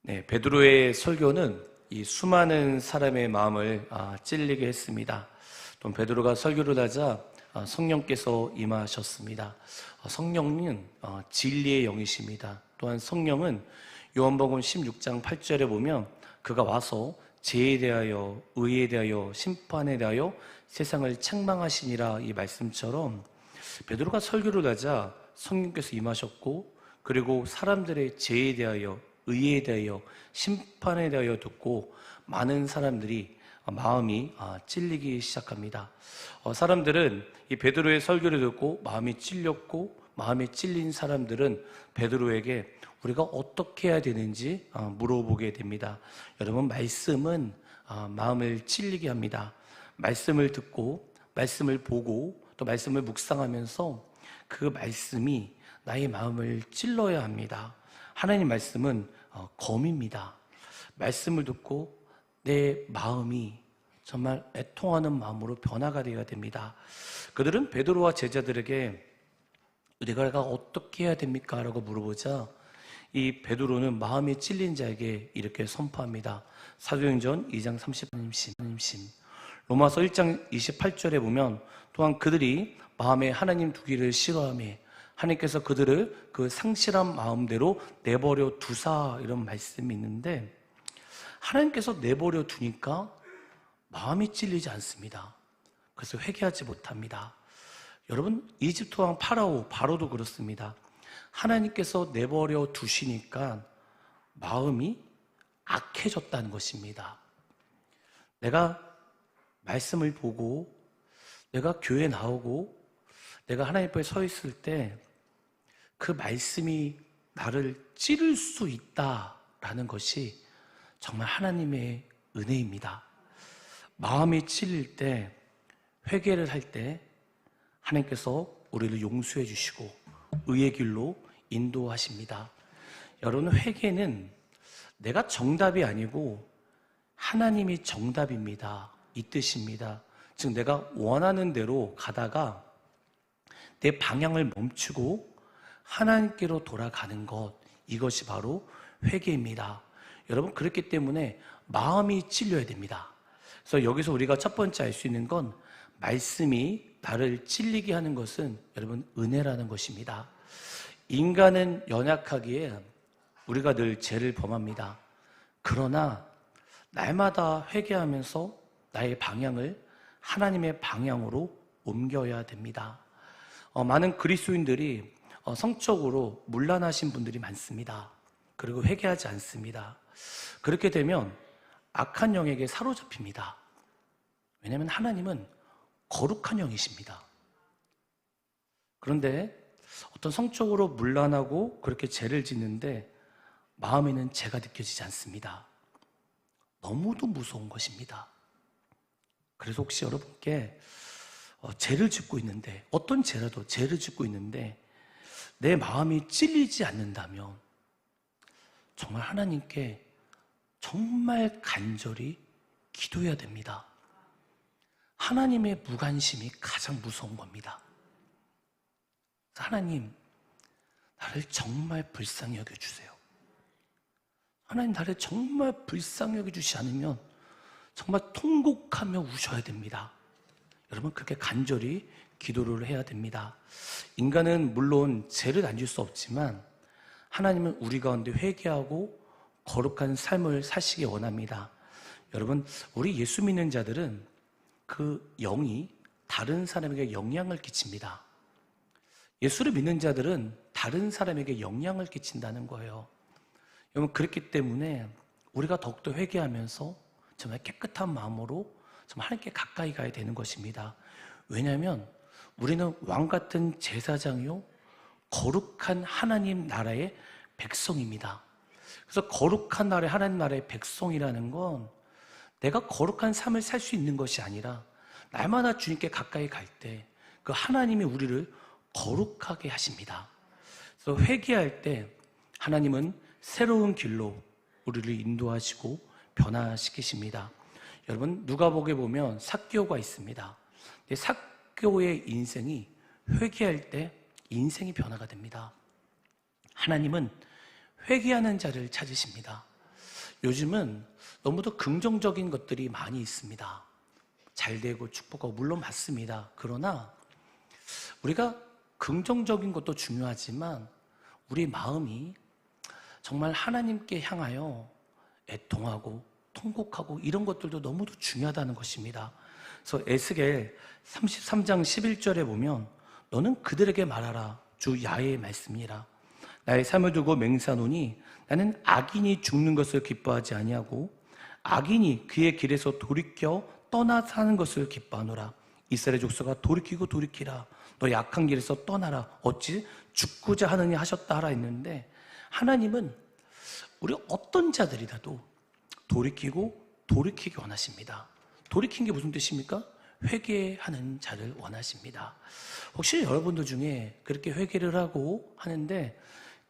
네, 베드로의 설교는 이 수많은 사람의 마음을 찔리게 했습니다. 또 베드로가 설교를 하자 성령께서 임하셨습니다. 성령은 진리의 영이십니다. 또한 성령은 요한복음 16장 8절에 보면 그가 와서 죄에 대하여, 의에 대하여, 심판에 대하여 세상을 책망하시니라, 이 말씀처럼 베드로가 설교를 하자 성령께서 임하셨고, 그리고 사람들의 죄에 대하여, 의에 대하여, 심판에 대하여 듣고 많은 사람들이 마음이 찔리기 시작합니다. 사람들은 이 베드로의 설교를 듣고 마음이 찔렸고, 마음이 찔린 사람들은 베드로에게 우리가 어떻게 해야 되는지 물어보게 됩니다. 여러분, 말씀은 마음을 찔리게 합니다. 말씀을 듣고, 말씀을 보고, 또 말씀을 묵상하면서 그 말씀이 나의 마음을 찔러야 합니다. 하나님 말씀은 검입니다. 말씀을 듣고 내 마음이 정말 애통하는 마음으로 변화가 되어야 됩니다. 그들은 베드로와 제자들에게 우리가 어떻게 해야 됩니까? 라고 물어보자 이 베드로는 마음이 찔린 자에게 이렇게 선포합니다. 사도행전 2장 30심. 로마서 1장 28절에 보면 또한 그들이 마음에 하나님 두기를 싫어하며 하나님께서 그들을 그 상실한 마음대로 내버려 두사, 이런 말씀이 있는데, 하나님께서 내버려 두니까 마음이 찔리지 않습니다. 그래서 회개하지 못합니다. 여러분, 이집트 왕 바로도 그렇습니다. 하나님께서 내버려 두시니까 마음이 악해졌다는 것입니다. 내가 말씀을 보고, 내가 교회 나오고, 내가 하나님 앞에 서 있을 때 그 말씀이 나를 찌를 수 있다라는 것이 정말 하나님의 은혜입니다. 마음이 찔릴 때, 회개를 할 때 하나님께서 우리를 용서해 주시고 의의 길로 인도하십니다. 여러분, 회개는 내가 정답이 아니고 하나님이 정답입니다. 이 뜻입니다. 즉, 내가 원하는 대로 가다가 내 방향을 멈추고 하나님께로 돌아가는 것, 이것이 바로 회개입니다. 여러분, 그렇기 때문에 마음이 찔려야 됩니다. 그래서 여기서 우리가 첫 번째 알 수 있는 건, 말씀이 나를 찔리게 하는 것은 여러분 은혜라는 것입니다. 인간은 연약하기에 우리가 늘 죄를 범합니다. 그러나 날마다 회개하면서 나의 방향을 하나님의 방향으로 옮겨야 됩니다. 많은 그리스도인들이 성적으로 문란하신 분들이 많습니다. 그리고 회개하지 않습니다. 그렇게 되면 악한 영에게 사로잡힙니다. 왜냐하면 하나님은 거룩한 영이십니다. 그런데 어떤 성적으로 문란하고 그렇게 죄를 짓는데 마음에는 죄가 느껴지지 않습니다. 너무도 무서운 것입니다. 그래서 혹시 여러분께 죄를 짓고 있는데, 어떤 죄라도 죄를 짓고 있는데 내 마음이 찔리지 않는다면 정말 하나님께 정말 간절히 기도해야 됩니다. 하나님의 무관심이 가장 무서운 겁니다. 하나님, 나를 정말 불쌍히 여겨주세요. 하나님, 나를 정말 불쌍히 여겨주지 않으면 정말 통곡하며 우셔야 됩니다. 여러분, 그렇게 간절히 기도를 해야 됩니다. 인간은 물론 죄를 안 질 수 없지만 하나님은 우리 가운데 회개하고 거룩한 삶을 사시기 원합니다. 여러분, 우리 예수 믿는 자들은 그 영이 다른 사람에게 영향을 끼칩니다. 예수를 믿는 자들은 다른 사람에게 영향을 끼친다는 거예요. 여러분, 그렇기 때문에 우리가 더욱더 회개하면서 정말 깨끗한 마음으로 정말 하나님께 가까이 가야 되는 것입니다. 왜냐하면 우리는 왕같은 제사장이요 거룩한 하나님 나라의 백성입니다. 그래서 거룩한 나라의 하나님 나라의 백성이라는 건 내가 거룩한 삶을 살 수 있는 것이 아니라 날마다 주님께 가까이 갈 때 그 하나님이 우리를 거룩하게 하십니다. 그래서 회개할 때 하나님은 새로운 길로 우리를 인도하시고 변화시키십니다. 여러분, 누가복음에 보면 삭개오가 있습니다. 삭개오의 인생이 회개할 때 인생이 변화가 됩니다. 하나님은 회개하는 자를 찾으십니다. 요즘은 너무도 긍정적인 것들이 많이 있습니다. 잘 되고 축복하고 물론 맞습니다. 그러나 우리가 긍정적인 것도 중요하지만 우리 마음이 정말 하나님께 향하여 애통하고 통곡하고 이런 것들도 너무도 중요하다는 것입니다. 그래서 에스겔 33장 11절에 보면 너는 그들에게 말하라. 주 야훼의 말씀이라. 나의 삶을 두고 맹세하노니 나는 악인이 죽는 것을 기뻐하지 아니하고 악인이 그의 길에서 돌이켜 떠나 사는 것을 기뻐하노라. 이스라엘 족속아 돌이키고 돌이키라. 너 약한 길에서 떠나라. 어찌 죽고자 하느냐 하셨다 하라 했는데 하나님은 우리 어떤 자들이라도 돌이키고 돌이키기 원하십니다. 돌이킨 게 무슨 뜻입니까? 회개하는 자를 원하십니다. 혹시 여러분들 중에 그렇게 회개를 하고 하는데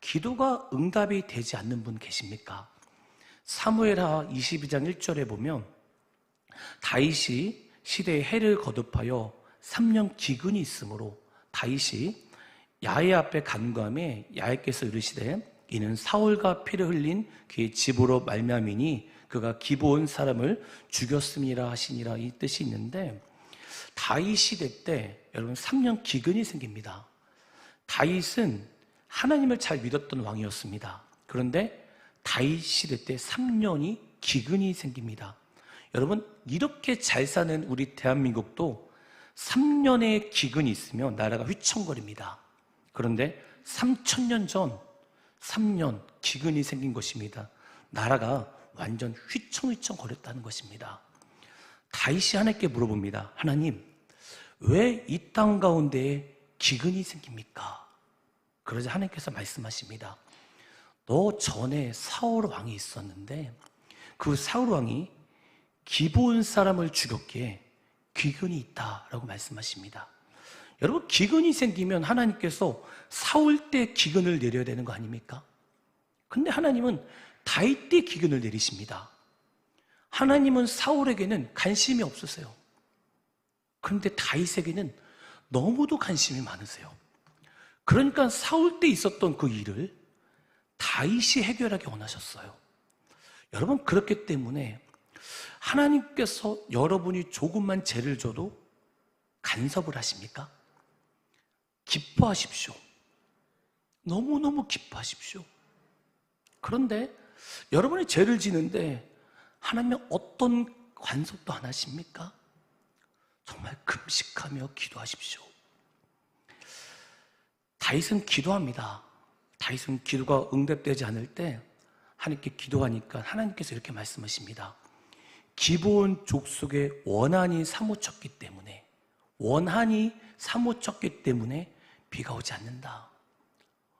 기도가 응답이 되지 않는 분 계십니까? 사무엘하 22장 1절에 보면 다윗이 시대에 해를 거듭하여 3년 기근이 있으므로 다윗이 야훼 앞에 간구하매 야훼께서 이르시되 이는 사울과 피를 흘린 그의 집으로 말미암이니 그가 기브온 사람을 죽였음이라 하시니라 이 뜻이 있는데 다윗 시대 때 여러분 3년 기근이 생깁니다. 다윗은 하나님을 잘 믿었던 왕이었습니다. 그런데 다윗 시대 때 3년이 기근이 생깁니다. 여러분 이렇게 잘 사는 우리 대한민국도 3년의 기근이 있으면 나라가 휘청거립니다. 그런데 3000년 전 3년 기근이 생긴 것입니다. 나라가 완전 휘청휘청 거렸다는 것입니다. 다윗이 하나님께 물어봅니다. 하나님, 왜 이 땅 가운데에 기근이 생깁니까? 그러자 하나님께서 말씀하십니다. 너 전에 사울 왕이 있었는데 그 사울 왕이 기브온 사람을 죽였기에 기근이 있다라고 말씀하십니다. 여러분 기근이 생기면 하나님께서 사울 때 기근을 내려야 되는 거 아닙니까? 근데 하나님은 다윗 때 기근을 내리십니다. 하나님은 사울에게는 관심이 없으세요. 그런데 다윗에게는 너무도 관심이 많으세요. 그러니까 사울 때 있었던 그 일을 다윗이 해결하기 원하셨어요. 여러분 그렇기 때문에 하나님께서 여러분이 조금만 죄를 져도 간섭을 하십니까? 기뻐하십시오. 너무너무 기뻐하십시오. 그런데 여러분이 죄를 지는데 하나님은 어떤 간섭도 안 하십니까? 정말 금식하며 기도하십시오. 다윗은 기도합니다. 다윗은 기도가 응답되지 않을 때 하나님께 기도하니까 하나님께서 이렇게 말씀하십니다. 기브온 족속에 원한이 사무쳤기 때문에 비가 오지 않는다.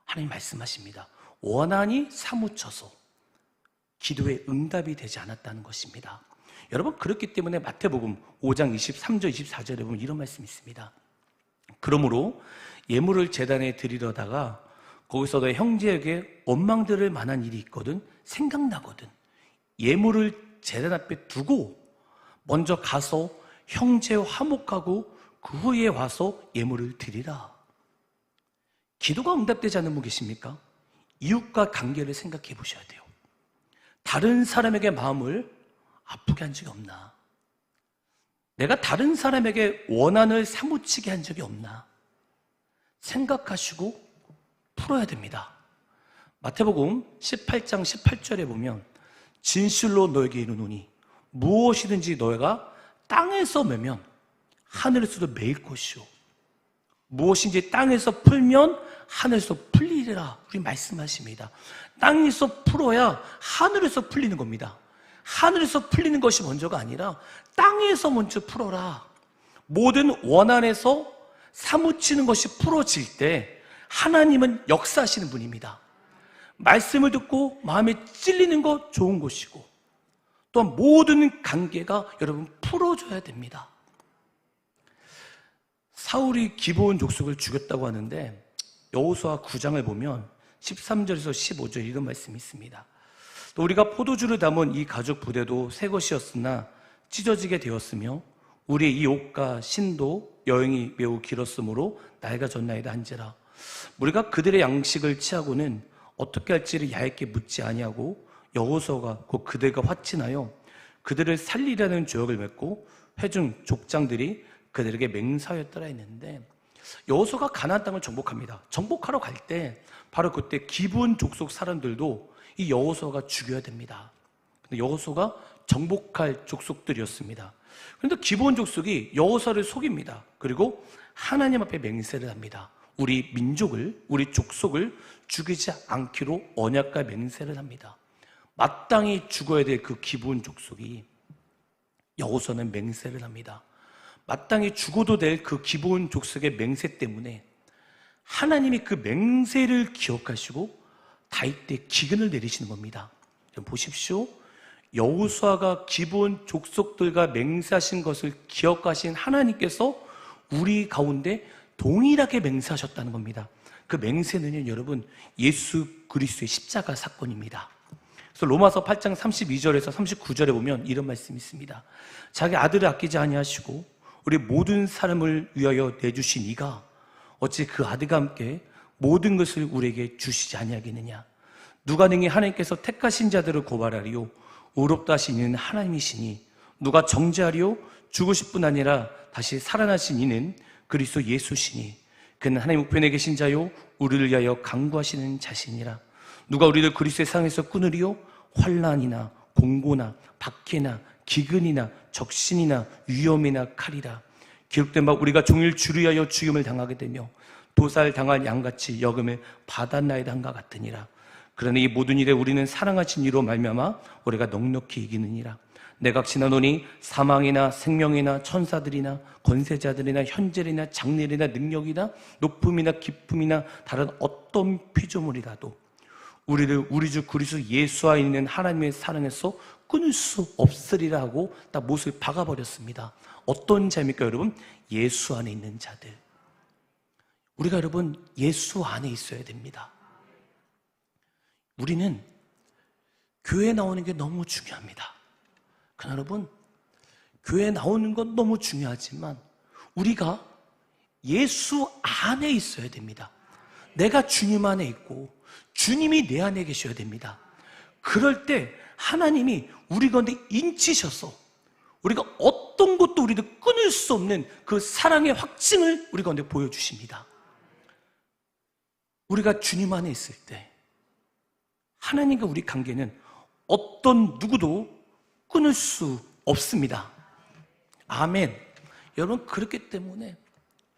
하나님 말씀하십니다. 원한이 사무쳐서 기도에 응답이 되지 않았다는 것입니다. 여러분 그렇기 때문에 마태복음 5장 23절 24절에 보면 이런 말씀이 있습니다. 그러므로 예물을 제단에 드리려다가 거기서 너 형제에게 원망들을 만한 일이 있거든 생각나거든 예물을 제단 앞에 두고 먼저 가서 형제와 화목하고 그 후에 와서 예물을 드리라. 기도가 응답되지 않는 분 계십니까? 이웃과 관계를 생각해 보셔야 돼요. 다른 사람에게 마음을 아프게 한 적이 없나? 내가 다른 사람에게 원한을 사무치게 한 적이 없나? 생각하시고 풀어야 됩니다. 마태복음 18장 18절에 보면 진실로 너에게 이르노니 무엇이든지 너희가 땅에서 매면 하늘에서도 매일 것이요 무엇인지 땅에서 풀면 하늘에서 풀리리라 우리 말씀하십니다. 땅에서 풀어야 하늘에서 풀리는 겁니다. 하늘에서 풀리는 것이 먼저가 아니라 땅에서 먼저 풀어라. 모든 원한에서 사무치는 것이 풀어질 때 하나님은 역사하시는 분입니다. 말씀을 듣고 마음에 찔리는 것 좋은 것이고 또한 모든 관계가 여러분 풀어줘야 됩니다. 사울이 기브온 족속을 죽였다고 하는데 여호수아 9장을 보면 13절에서 15절 이런 말씀이 있습니다. 또 우리가 포도주를 담은 이 가죽 부대도 새 것이었으나 찢어지게 되었으며 우리의 이 옷과 신도 여행이 매우 길었으므로 낡아졌나이다 한지라. 우리가 그들의 양식을 취하고는 어떻게 할지를 야훼께 묻지 아니하고 여호수아가 곧 그들과 화친하여 그들을 살리라는 조약을 맺고 회중 족장들이 그들에게 맹세하였더라 했는데, 여호수아가 가나안 땅을 정복합니다. 정복하러 갈 때 바로 그때 기브온 족속 사람들도 이 여호수아가 죽여야 됩니다. 근데 여호수아가 정복할 족속들이었습니다. 그런데 기브온 족속이 여호수아를 속입니다. 그리고 하나님 앞에 맹세를 합니다. 우리 민족을, 우리 족속을 죽이지 않기로 언약과 맹세를 합니다. 마땅히 죽어야 될 그 기브온 족속이 여호수아는 맹세를 합니다. 마땅히 죽어도 될 그 기브온 족속의 맹세 때문에 하나님이 그 맹세를 기억하시고 다윗에 기근을 내리시는 겁니다. 보십시오. 여호수아가 기브온 족속들과 맹세하신 것을 기억하신 하나님께서 우리 가운데 동일하게 맹세하셨다는 겁니다. 그 맹세는요, 여러분, 예수 그리스도의 십자가 사건입니다. 그래서 로마서 8장 32절에서 39절에 보면 이런 말씀이 있습니다. 자기 아들을 아끼지 아니하시고 우리 모든 사람을 위하여 내주신 이가 어찌 그 아들과 함께 모든 것을 우리에게 주시지 아니하겠느냐. 누가 능히 하나님께서 택하신 자들을 고발하리요 의롭다 하신 이는 하나님이시니 누가 정죄하리요 죽으실 뿐 아니라 다시 살아나신 이는 그리스도 예수시니 그는 하나님 우편에 계신 자요 우리를 위하여 강구하시는 자신이라. 누가 우리를 그리스도의 상에서 끊으리요 환난이나 공고나 박해나 기근이나 적신이나 위험이나 칼이라. 기록된 바 우리가 종일 주를 위하여 죽임을 당하게 되며 도살당할 양같이 여금을 받았나이다 한가 같으니라. 그러나 이 모든 일에 우리는 사랑하신 이로 말미암아 우리가 넉넉히 이기느니라. 내가 지나노니 사망이나 생명이나 천사들이나 권세자들이나 현재이나 장래이나 능력이나 높음이나 깊음이나 다른 어떤 피조물이라도 우리를 우리 주 그리스도 예수 안에 있는 하나님의 사랑에서 끊을 수 없으리라 하고 딱 못을 박아버렸습니다. 어떤 자입니까, 여러분? 예수 안에 있는 자들. 우리가 여러분 예수 안에 있어야 됩니다. 우리는 교회에 나오는 게 너무 중요합니다. 그러나 여러분, 교회에 나오는 건 너무 중요하지만 우리가 예수 안에 있어야 됩니다. 내가 주님 안에 있고 주님이 내 안에 계셔야 됩니다. 그럴 때 하나님이 우리 가운데 인치셔서 우리가 어떤 것도 우리를 끊을 수 없는 그 사랑의 확증을 우리 가운데 보여주십니다. 우리가 주님 안에 있을 때 하나님과 우리 관계는 어떤 누구도 끊을 수 없습니다. 아멘. 여러분, 그렇기 때문에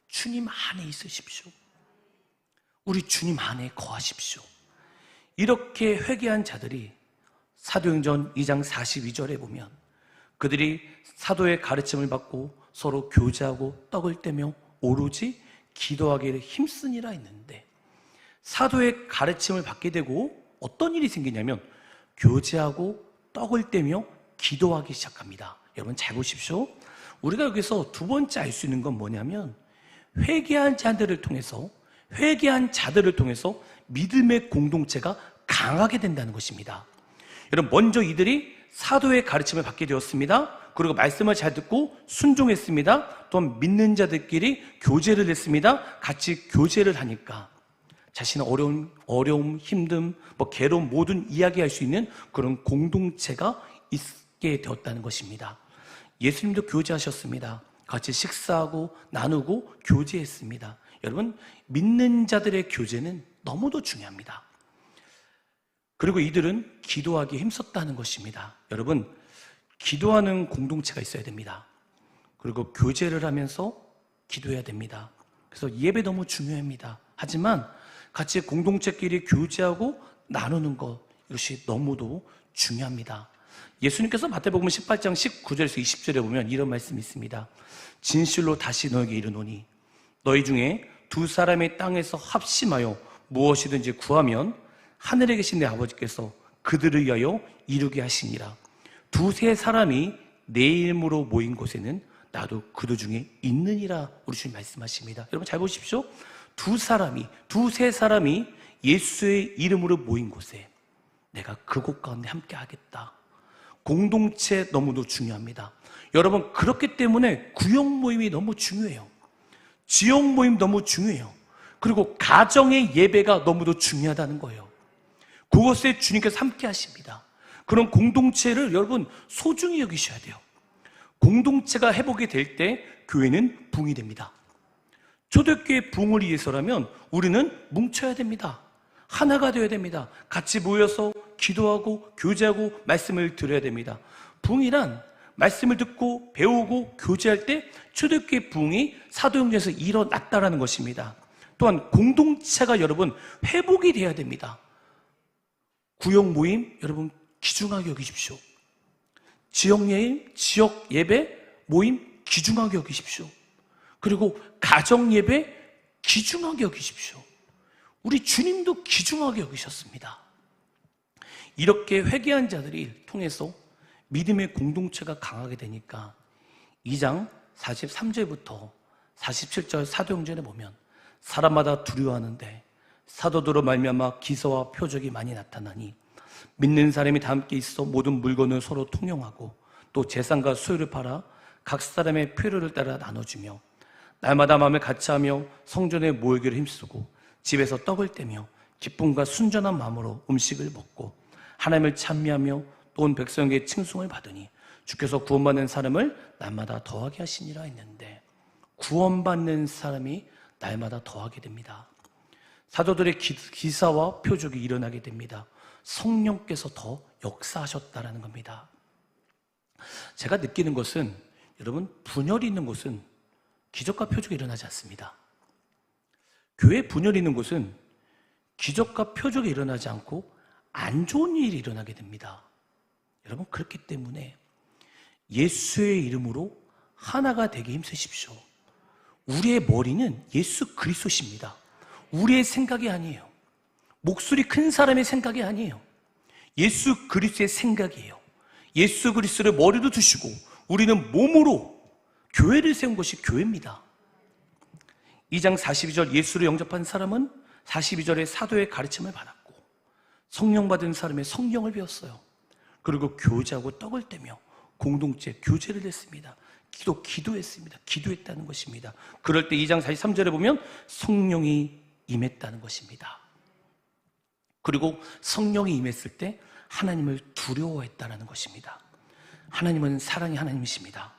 주님 안에 있으십시오. 우리 주님 안에 거하십시오. 이렇게 회개한 자들이 사도행전 2장 42절에 보면 그들이 사도의 가르침을 받고 서로 교제하고 떡을 떼며 오로지 기도하기를 힘쓰니라 했는데, 사도의 가르침을 받게 되고 어떤 일이 생기냐면 교제하고 떡을 떼며 기도하기 시작합니다. 여러분 잘 보십시오. 우리가 여기서 두 번째 알 수 있는 건 뭐냐면 회개한 자들을 통해서 믿음의 공동체가 강하게 된다는 것입니다. 여러분, 먼저 이들이 사도의 가르침을 받게 되었습니다. 그리고 말씀을 잘 듣고 순종했습니다. 또한 믿는 자들끼리 교제를 했습니다. 같이 교제를 하니까 자신의 어려움, 힘듦, 괴로움 모든 이야기할 수 있는 그런 공동체가 있게 되었다는 것입니다. 예수님도 교제하셨습니다. 같이 식사하고 나누고 교제했습니다. 여러분, 믿는 자들의 교제는 너무도 중요합니다. 그리고 이들은 기도하기에 힘썼다는 것입니다. 여러분, 기도하는 공동체가 있어야 됩니다. 그리고 교제를 하면서 기도해야 됩니다. 그래서 예배 너무 중요합니다. 하지만 같이 공동체끼리 교제하고 나누는 것, 이것이 너무도 중요합니다. 예수님께서 마태복음 18장 19절에서 20절에 보면 이런 말씀이 있습니다. 진실로 다시 너에게 이르노니 너희 중에 두 사람의 땅에서 합심하여 무엇이든지 구하면 하늘에 계신 내 아버지께서 그들을 위하여 이루게 하시니라. 두세 사람이 내 이름으로 모인 곳에는 나도 그들 중에 있느니라 우리 주님 말씀하십니다. 여러분 잘 보십시오. 두세 사람이 예수의 이름으로 모인 곳에 내가 그곳 가운데 함께 하겠다. 공동체 너무도 중요합니다. 여러분, 그렇기 때문에 구역 모임이 너무 중요해요. 지역 모임 너무 중요해요. 그리고 가정의 예배가 너무도 중요하다는 거예요. 그것에 주님께서 함께 하십니다. 그런 공동체를 여러분 소중히 여기셔야 돼요. 공동체가 회복이 될 때 교회는 부흥이 됩니다. 초대교회 부흥을 위해서라면 우리는 뭉쳐야 됩니다. 하나가 되어야 됩니다. 같이 모여서 기도하고 교제하고 말씀을 들어야 됩니다. 부흥이란 말씀을 듣고 배우고 교제할 때 초대교회 부흥이 사도행전에서 일어났다라는 것입니다. 또한 공동체가 여러분 회복이 돼야 됩니다. 구역 모임 여러분 귀중하게 여기십시오. 지역 예배 모임 귀중하게 여기십시오. 그리고 가정 예배 귀중하게 여기십시오. 우리 주님도 귀중하게 여기셨습니다. 이렇게 회개한 자들이 통해서 믿음의 공동체가 강하게 되니까 2장 43절부터 47절 사도행전에 보면 사람마다 두려워하는데 사도들로 말미암아 기사와 표적이 많이 나타나니 믿는 사람이 다 함께 있어 모든 물건을 서로 통용하고 또 재산과 소유를 팔아 각 사람의 필요를 따라 나눠주며 날마다 마음을 같이하며 성전에 모이기를 힘쓰고 집에서 떡을 떼며 기쁨과 순전한 마음으로 음식을 먹고 하나님을 찬미하며 또 온 백성에게 칭송을 받으니 주께서 구원받는 사람을 날마다 더하게 하시니라 했는데 구원받는 사람이 날마다 더하게 됩니다. 사도들의 기사와 표적이 일어나게 됩니다. 성령께서 더 역사하셨다라는 겁니다. 제가 느끼는 것은 여러분 분열이 있는 곳은 기적과 표적이 일어나지 않습니다. 교회 분열이 있는 곳은 기적과 표적이 일어나지 않고 안 좋은 일이 일어나게 됩니다. 여러분 그렇기 때문에 예수의 이름으로 하나가 되게 힘쓰십시오. 우리의 머리는 예수 그리스도십니다. 우리의 생각이 아니에요. 목소리 큰 사람의 생각이 아니에요. 예수 그리스도의 생각이에요. 예수 그리스도를 머리로 두시고 우리는 몸으로 교회를 세운 것이 교회입니다. 2장 42절 예수를 영접한 사람은 42절에 사도의 가르침을 받았고 성령 받은 사람의 성령을 배웠어요. 그리고 교제하고 떡을 떼며 공동체 교제를 했습니다. 기도했습니다. 기도했다는 것입니다. 그럴 때 2장 43절에 보면 성령이 임했다는 것입니다. 그리고 성령이 임했을 때 하나님을 두려워했다는 것입니다. 하나님은 사랑의 하나님이십니다.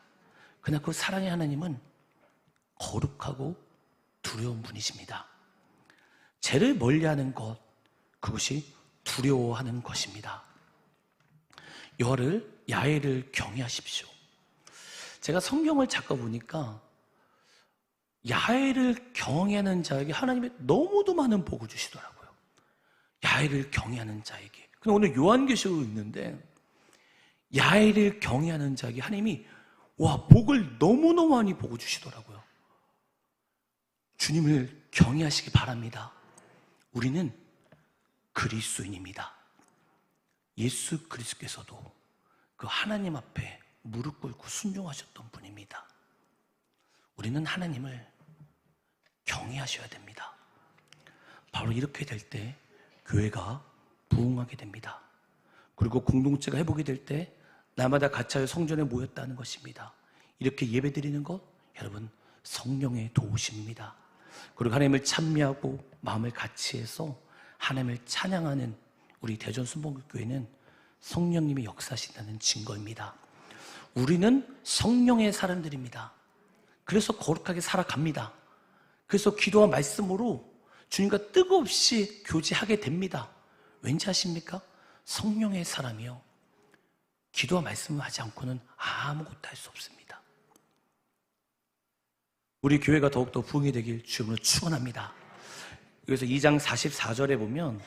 그러나 그 사랑의 하나님은 거룩하고 두려운 분이십니다. 죄를 멀리하는 것, 그것이 두려워하는 것입니다. 야훼를 경외하십시오. 제가 성경을 잠깐 보니까 야훼를 경외하는 자에게 하나님이 너무도 많은 복을 주시더라고요. 야훼를 경외하는 자에게. 근데 오늘 요한계시록에 있는데 야훼를 경외하는 자에게 하나님이 복을 너무너무 많이 복을 주시더라고요. 주님을 경외하시기 바랍니다. 우리는 그리스도인입니다. 예수 그리스도께서도 그 하나님 앞에 무릎 꿇고 순종하셨던 분입니다. 우리는 하나님을 경외하셔야 됩니다. 바로 이렇게 될 때 교회가 부흥하게 됩니다. 그리고 공동체가 회복이 될 때 날마다 같이하여 성전에 모였다는 것입니다. 이렇게 예배드리는 것 여러분 성령의 도우심입니다. 그리고 하나님을 찬미하고 마음을 같이해서 하나님을 찬양하는 우리 대전 순복음교회는 성령님이 역사하신다는 증거입니다. 우리는 성령의 사람들입니다. 그래서 거룩하게 살아갑니다. 그래서 기도와 말씀으로 주님과 뜨겁이 교제하게 됩니다. 왠지 아십니까? 성령의 사람이요 기도와 말씀을 하지 않고는 아무것도 할 수 없습니다. 우리 교회가 더욱더 부흥이 되길 주님으로 축원합니다. 그래서 2장 44절에 보면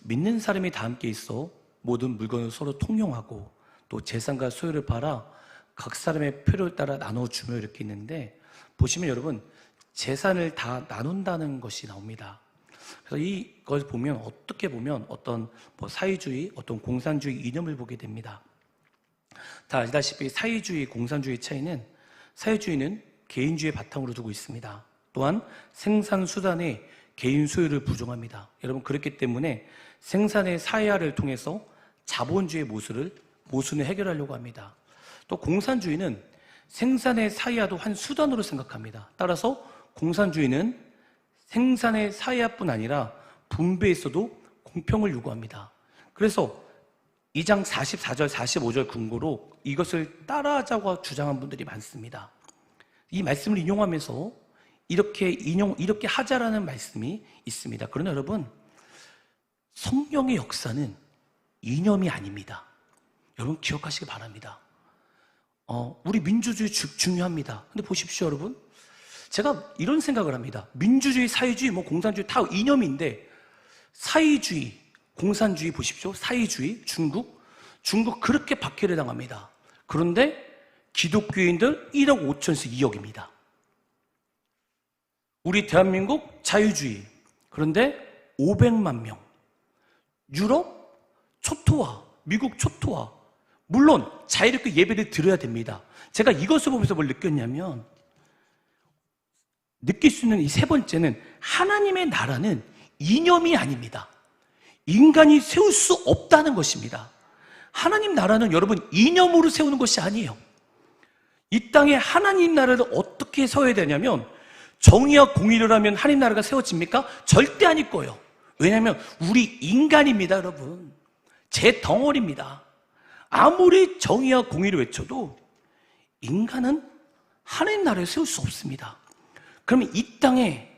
믿는 사람이 다 함께 있어 모든 물건을 서로 통용하고 또 재산과 소유를 팔아 각 사람의 필요를 따라 나눠주며 이렇게 있는데 보시면 여러분 재산을 다 나눈다는 것이 나옵니다. 그래서 이걸 보면 어떻게 보면 어떤 사회주의, 어떤 공산주의 이념을 보게 됩니다. 다 아시다시피 사회주의, 공산주의 차이는 사회주의는 개인주의 바탕으로 두고 있습니다. 또한 생산수단에 개인 소유를 부정합니다. 여러분 그렇기 때문에 생산의 사회화를 통해서 자본주의 모순을 해결하려고 합니다. 또 공산주의는 생산의 사회화도 한 수단으로 생각합니다. 따라서 공산주의는 생산의 사회화뿐 아니라 분배에서도 공평을 요구합니다. 그래서 2장 44절, 45절 근거로 이것을 따라하자고 주장한 분들이 많습니다. 이 말씀을 인용하면서 이렇게 하자라는 말씀이 있습니다. 그러나 여러분, 성령의 역사는 이념이 아닙니다. 여러분 기억하시기 바랍니다. 우리 민주주의 중요합니다. 근데 보십시오, 여러분. 제가 이런 생각을 합니다. 민주주의, 사회주의, 공산주의 다 이념인데, 사회주의, 공산주의 보십시오. 사회주의, 중국 그렇게 박해를 당합니다. 그런데 기독교인들 1억 5천에서 2억입니다. 우리 대한민국 자유주의, 그런데 500만 명. 유럽 초토화, 미국 초토화. 물론 자유롭게 예배를 드려야 됩니다. 제가 이것을 보면서 뭘 느꼈냐면, 느낄 수 있는 이 세 번째는 하나님의 나라는 이념이 아닙니다. 인간이 세울 수 없다는 것입니다. 하나님 나라는 여러분 이념으로 세우는 것이 아니에요. 이 땅에 하나님 나라를 어떻게 세워야 되냐면, 정의와 공의를 하면 하나님 나라가 세워집니까? 절대 아닐 거예요. 왜냐하면 우리 인간입니다, 여러분. 제 덩어리입니다. 아무리 정의와 공의를 외쳐도 인간은 하나님 나라를 세울 수 없습니다. 그러면 이 땅에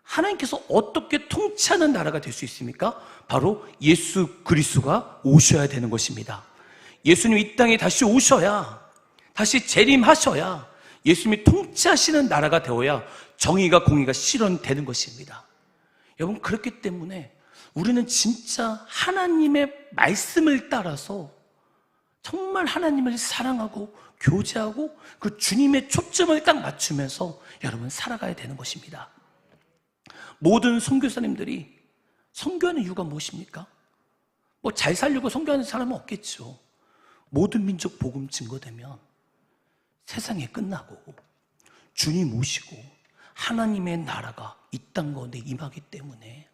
하나님께서 어떻게 통치하는 나라가 될 수 있습니까? 바로 예수 그리스도가 오셔야 되는 것입니다. 예수님 이 땅에 다시 오셔야, 다시 재림하셔야 예수님이 통치하시는 나라가 되어야 정의가 공의가 실현되는 것입니다. 여러분, 그렇기 때문에 우리는 진짜 하나님의 말씀을 따라서 정말 하나님을 사랑하고 교제하고 그 주님의 초점을 딱 맞추면서 여러분 살아가야 되는 것입니다. 모든 선교사님들이 선교하는 이유가 무엇입니까? 잘 살려고 선교하는 사람은 없겠죠. 모든 민족 복음 증거되면 세상이 끝나고 주님 오시고 하나님의 나라가 이 땅 가운데 임하기 때문에.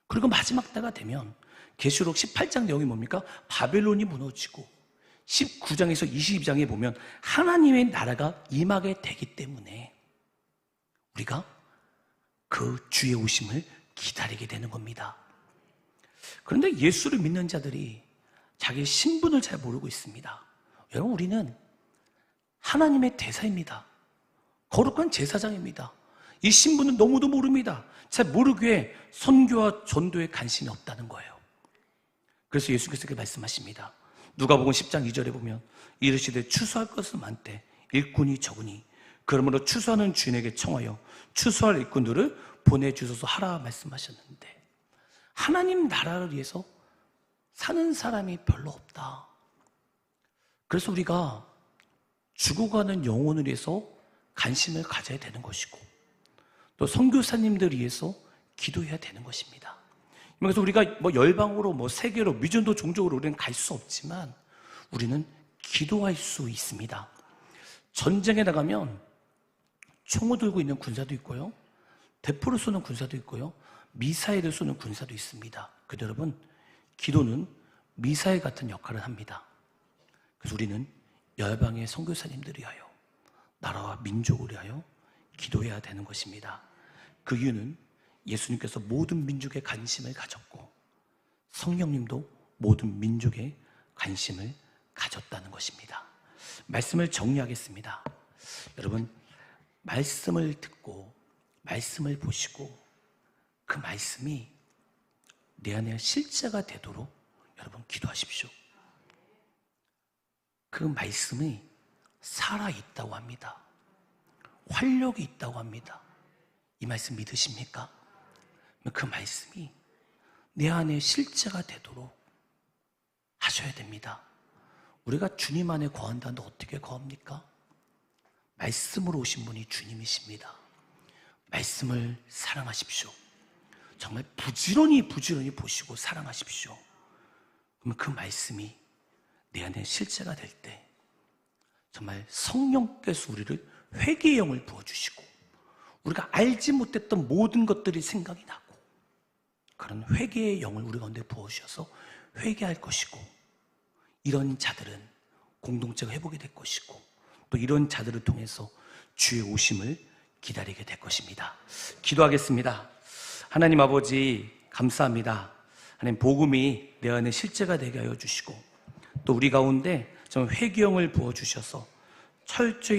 그리고 마지막 때가 되면 계시록 18장 내용이 뭡니까? 바벨론이 무너지고 19장에서 22장에 보면 하나님의 나라가 임하게 되기 때문에 우리가 그 주의 오심을 기다리게 되는 겁니다. 그런데 예수를 믿는 자들이 자기의 신분을 잘 모르고 있습니다. 여러분, 우리는 하나님의 대사입니다. 거룩한 제사장입니다. 이 신분은 너무도 모릅니다. 잘 모르기에 선교와 전도에 관심이 없다는 거예요. 그래서 예수께서 그렇게 말씀하십니다. 누가복음 10장 2절에 보면 이르시되 추수할 것은 많되 일꾼이 적으니 그러므로 추수하는 주인에게 청하여 추수할 일꾼들을 보내주소서 하라 말씀하셨는데, 하나님 나라를 위해서 사는 사람이 별로 없다. 그래서 우리가 죽어가는 영혼을 위해서 관심을 가져야 되는 것이고, 또 선교사님들 위해서 기도해야 되는 것입니다. 그래서 우리가 열방으로 세계로 미전도 종족으로 우리는 갈 수 없지만 우리는 기도할 수 있습니다. 전쟁에 나가면 총을 들고 있는 군사도 있고요, 대포를 쏘는 군사도 있고요, 미사일을 쏘는 군사도 있습니다. 그런데 여러분, 기도는 미사일 같은 역할을 합니다. 그래서 우리는 열방의 선교사님들을 위하여, 나라와 민족을 위하여 기도해야 되는 것입니다. 그 이유는 예수님께서 모든 민족에 관심을 가졌고 성령님도 모든 민족에 관심을 가졌다는 것입니다. 말씀을 정리하겠습니다. 여러분, 말씀을 듣고 말씀을 보시고 그 말씀이 내 안에 실제가 되도록 여러분 기도하십시오. 그 말씀이 살아있다고 합니다. 활력이 있다고 합니다. 이 말씀 믿으십니까? 그 말씀이 내 안에 실제가 되도록 하셔야 됩니다. 우리가 주님 안에 거한다는데 어떻게 거합니까? 말씀으로 오신 분이 주님이십니다. 말씀을 사랑하십시오. 정말 부지런히 보시고 사랑하십시오. 그러면 그 말씀이 내 안에 실제가 될 때 정말 성령께서 우리를 회개의 영을 부어주시고 우리가 알지 못했던 모든 것들이 생각이 나고 그런 회개의 영을 우리 가운데 부어주셔서 회개할 것이고, 이런 자들은 공동체가 회복이 될 것이고, 또 이런 자들을 통해서 주의 오심을 기다리게 될 것입니다. 기도하겠습니다. 하나님 아버지, 감사합니다. 하나님 복음이 내 안에 실제가 되게 하여 주시고 또 우리 가운데 좀 회개형을 부어주셔서 철저히